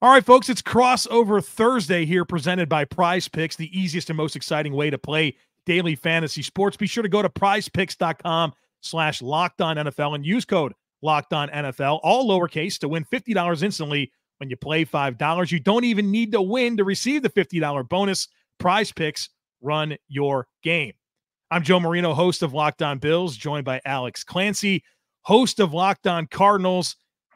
All right, folks, it's Crossover Thursday here, presented by PrizePicks, the easiest and most exciting way to play daily fantasy sports. Be sure to go to prizepicks.com/LockedOnNFL and use code LockedOnNFL, all lowercase, to win $50 instantly when you play $5. You don't even need to win to receive the $50 bonus. PrizePicks, run your game. I'm Joe Marino, host of Locked On Bills, joined by Alex Clancy, host of Locked On Cardinals.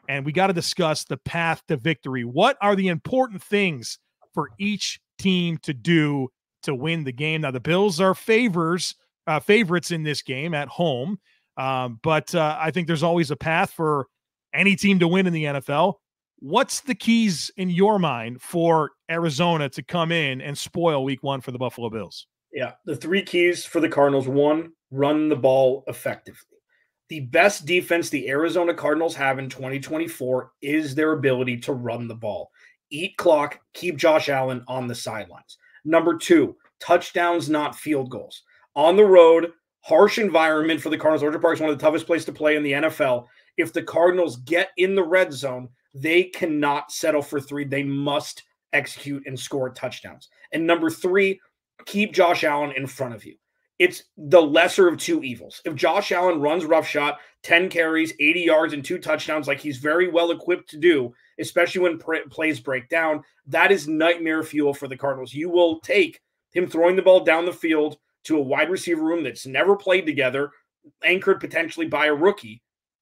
And we got to discuss the path to victory. What are the important things for each team to do to win the game? Now, the Bills are favorites in this game at home, but I think there's always a path for any team to win in the NFL. What's the keys in your mind for Arizona to come in and spoil week one for the Buffalo Bills? Yeah, the three keys for the Cardinals: one, run the ball effectively. The best defense the Arizona Cardinals have in 2024 is their ability to run the ball. Eat clock, keep Josh Allen on the sidelines. Number two, touchdowns, not field goals. On the road, harsh environment for the Cardinals. Orchard Park is one of the toughest places to play in the NFL. If the Cardinals get in the red zone, they cannot settle for three. They must execute and score touchdowns. And number three, keep Josh Allen in front of you. It's the lesser of two evils. If Josh Allen runs roughshot, 10 carries, 80 yards, and 2 touchdowns like he's very well equipped to do, especially when plays break down, that is nightmare fuel for the Cardinals. You will take him throwing the ball down the field to a wide receiver room that's never played together, anchored potentially by a rookie.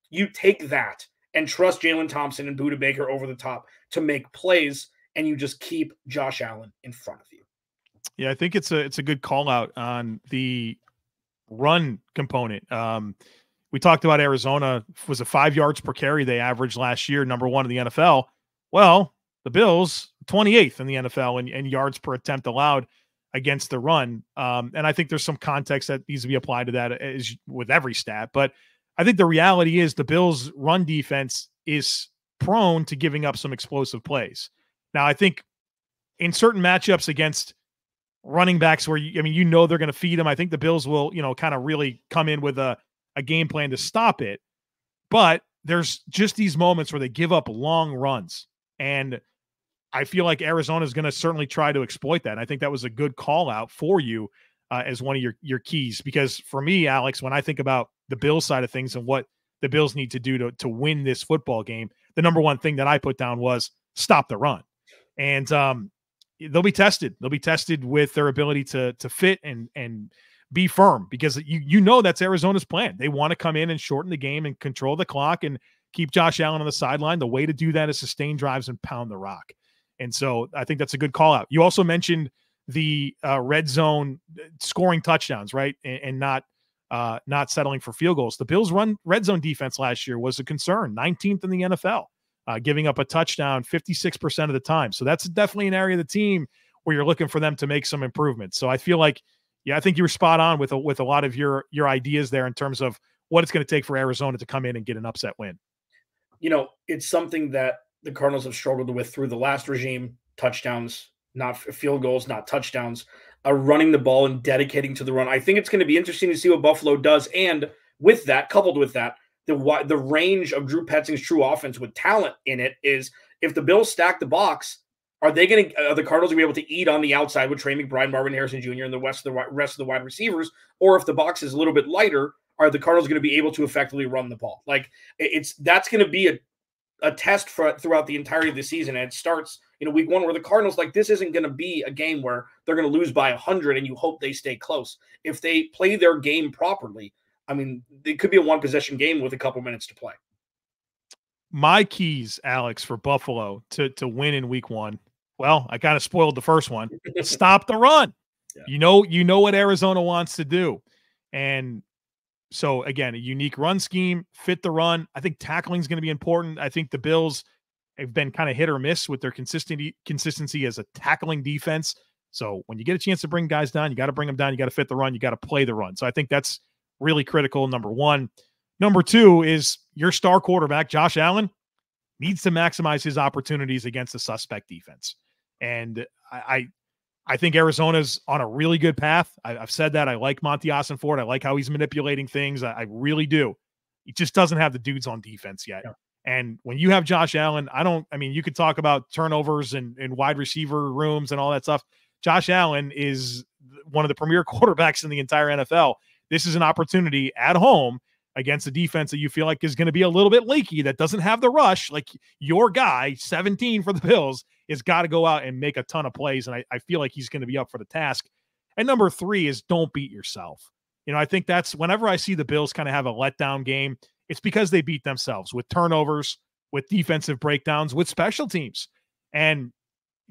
You take that and trust Jalen Thompson and Budda Baker over the top to make plays, and you just keep Josh Allen in front of you. Yeah, I think it's a good call out on the run component. We talked about Arizona was a 5 yards per carry they averaged last year, number one in the NFL. Well, the Bills, 28th in the NFL in yards per attempt allowed against the run. And I think there's some context that needs to be applied to that as with every stat. But I think the reality is the Bills' run defense is prone to giving up some explosive plays. Now, I think in certain matchups against running backs where they're going to feed them, I think the Bills will, kind of really come in with a game plan to stop it. But there's just these moments where they give up long runs. And I feel like Arizona is going to certainly try to exploit that. And I think that was a good call out for you as one of your keys, because for me, Alex, when I think about the Bills side of things and what the Bills need to do to win this football game, the number one thing that I put down was stop the run. And, they'll be tested. They'll be tested with their ability to fit and be firm, because that's Arizona's plan. They want to come in and shorten the game and control the clock and keep Josh Allen on the sideline. The way to do that is sustain drives and pound the rock. And so I think that's a good call out. You also mentioned the red zone scoring touchdowns, right? And not settling for field goals. The Bills' red zone defense last year was a concern, 19th in the NFL. Giving up a touchdown 56% of the time. So that's definitely an area of the team where you're looking for them to make some improvements. So I feel like, I think you were spot on with a lot of your ideas there in terms of what it's going to take for Arizona to come in and get an upset win. It's something that the Cardinals have struggled with through the last regime: touchdowns, not field goals, not touchdowns, running the ball and dedicating to the run. I think it's going to be interesting to see what Buffalo does. And with that, coupled with that, the range of Drew Petzing's true offense with talent in it is, if the Bills stack the box, are the Cardinals going to be able to eat on the outside with Trey McBride, Marvin Harrison Jr., and the rest of the wide receivers? Or if the box is a little bit lighter, are the Cardinals going to be able to effectively run the ball? That's going to be a test throughout the entirety of the season. And it starts week one, where the Cardinals, this isn't going to be a game where they're going to lose by 100 and you hope they stay close. If they play their game properly, it could be a one-possession game with a couple minutes to play. My keys, Alex, for Buffalo to win in week one, well, I kind of spoiled the first one. Stop the run. Yeah. You know what Arizona wants to do. And so, again, a unique run scheme, fit the run. I think tackling is going to be important. I think the Bills have been kind of hit or miss with their consistency as a tackling defense. So when you get a chance to bring guys down, you got to bring them down. You got to fit the run. You got to play the run. So I think that's really critical, number one. Number two is your star quarterback, Josh Allen, needs to maximize his opportunities against a suspect defense. And I think Arizona's on a really good path. I've said that. I like Monty Ossenfort. I like how he's manipulating things. I really do. He just doesn't have the dudes on defense yet. Yeah. And when you have Josh Allen, I mean, you could talk about turnovers and wide receiver rooms and all that stuff. Josh Allen is one of the premier quarterbacks in the entire NFL. This is an opportunity at home against a defense that you feel like is going to be a little bit leaky, that doesn't have the rush. Like, your guy, 17 for the Bills, has got to go out and make a ton of plays. And I feel like he's going to be up for the task. And number 3 is don't beat yourself. I think that's whenever I see the Bills kind of have a letdown game, it's because they beat themselves with turnovers, with defensive breakdowns, with special teams. And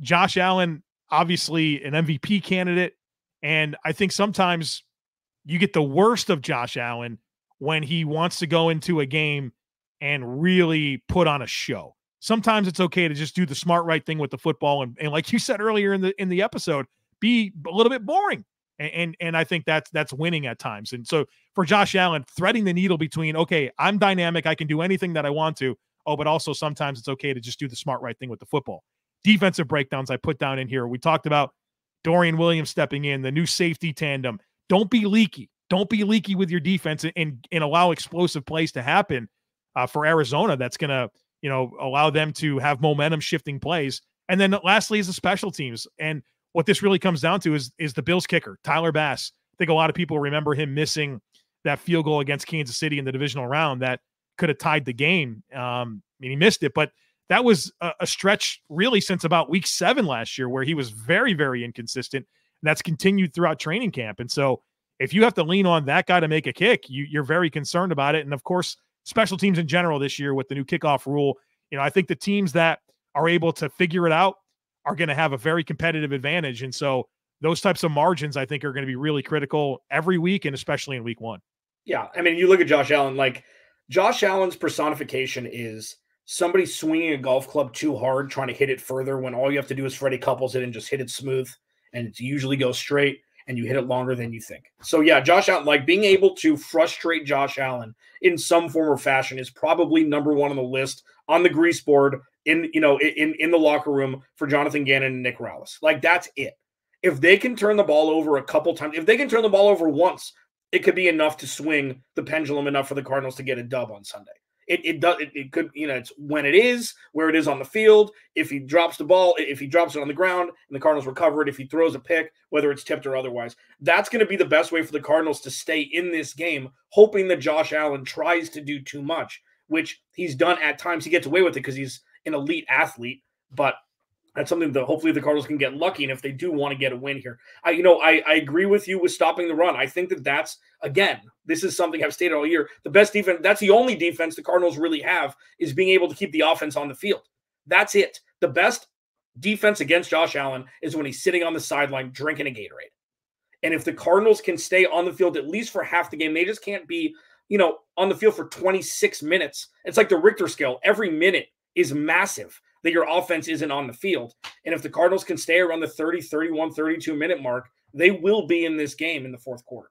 Josh Allen, obviously an MVP candidate. And I think sometimes you get the worst of Josh Allen when he wants to go into a game and really put on a show. Sometimes it's okay to just do the smart right thing with the football. And like you said earlier in the episode, be a little bit boring. And I think that's winning at times. And so for Josh Allen, threading the needle between, okay, I'm dynamic, I can do anything that I want to. Oh, but also sometimes it's okay to just do the smart right thing with the football. Defensive breakdowns I put down in here. We talked about Dorian Williams stepping in, the new safety tandem. Don't be leaky. Don't be leaky with your defense and allow explosive plays to happen for Arizona. That's going to, allow them to have momentum shifting plays. And then lastly is the special teams. And what this really comes down to is the Bills kicker, Tyler Bass. I think a lot of people remember him missing that field goal against Kansas City in the divisional round that could have tied the game. He missed it, but that was a stretch really since about week 7 last year where he was very, very inconsistent. And that's continued throughout training camp. And so if you have to lean on that guy to make a kick, you're very concerned about it. And of course, special teams in general this year with the new kickoff rule, I think the teams that are able to figure it out are going to have a very competitive advantage. And so those types of margins, I think, are going to be really critical every week, and especially in week 1. Yeah. I mean, you look at Josh Allen, like Josh Allen's personification is somebody swinging a golf club too hard, trying to hit it further when all you have to do is Freddie Couples it and just hit it smooth. And it usually goes straight and you hit it longer than you think. So yeah, Josh Allen, like being able to frustrate Josh Allen in some form or fashion is probably number 1 on the list on the grease board in the locker room for Jonathan Gannon and Nick Rallis. Like, that's it. If they can turn the ball over a couple times, if they can turn the ball over once, it could be enough to swing the pendulum enough for the Cardinals to get a dub on Sunday. It could, it's when it is, where it is on the field. If he drops the ball, if he drops it on the ground and the Cardinals recover it, if he throws a pick, whether it's tipped or otherwise, that's going to be the best way for the Cardinals to stay in this game, hoping that Josh Allen tries to do too much, which he's done at times. He gets away with it because he's an elite athlete, but that's something that hopefully the Cardinals can get lucky. And if they do want to get a win here, I agree with you with stopping the run. I think that's, again, this is something I've stated all year. The best defense, that's the only defense the Cardinals really have, is being able to keep the offense on the field. That's it. The best defense against Josh Allen is when he's sitting on the sideline drinking a Gatorade. And if the Cardinals can stay on the field at least for half the game, they just can't be, on the field for 26 minutes. It's like the Richter scale. Every minute is massive that your offense isn't on the field. And if the Cardinals can stay around the 30, 31, 32 minute mark, they will be in this game in the fourth quarter.